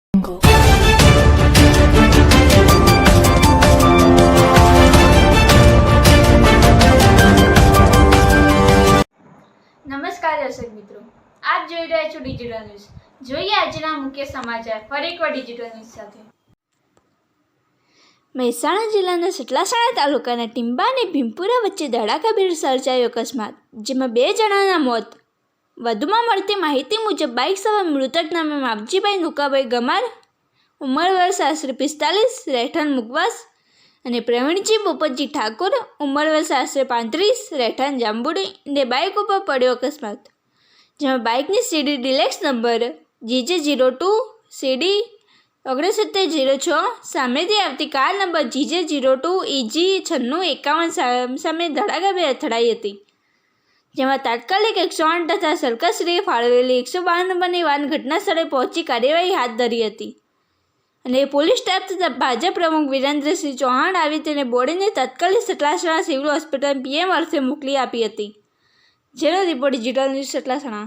નમસ્કાર દર્શક મિત્રો, આપ જોઈ રહ્યા છો ડિજિટલ ન્યૂઝ. જોઈએ આજના મુખ્ય સમાચાર ફરી એકવાર ડિજિટલ ન્યૂઝ સાથે. મહેસાણા જિલ્લાના સતલાસણા તાલુકાના ટીંબા અને ભીમપુરા વચ્ચે ધડાકાભેર સર્જાયો અકસ્માત, જેમાં 2 જણાના મોત. વધુમાં મળતી માહિતી મુજબ બાઇક સવાર મૃતક નામે માવજીભાઈ નુકાભાઈ ગમાર, ઉંમર વર્ષ આશરે 45, રહેઠાણ મુકવાસ, અને પ્રવીણજી પોપટજી ઠાકોર, ઉંમર વર્ષ આશરે 35, રહેઠાણ જાંબુડી ને બાઇક ઉપર પડ્યો અકસ્માત, જેમાં બાઇકની સીડી ડિલેક્સ નંબર GJ02 CD 6906 સામેથી આવતી કાર નંબર GJ02 EG 9651 સામે ધડાકાભેર અથડાઈ હતી, જેમાં તાત્કાલિક 108 તથા સરકારશ્રીએ ફાળવેલી 112 નંબરની વાન ઘટના સ્થળે પહોંચી કાર્યવાહી હાથ ધરી હતી અને પોલીસ સ્ટાફ તથા ભાજપ પ્રમુખ વિરેન્દ્રસિંહ ચૌહાણ આવી તેને બોડીને તાત્કાલિક સતલાસણા સિવિલ હોસ્પિટલ PM અર્થે મોકલી આપી હતી. જેનો રિપોર્ટ ડિજિટલ ન્યૂઝ સતલાસણા.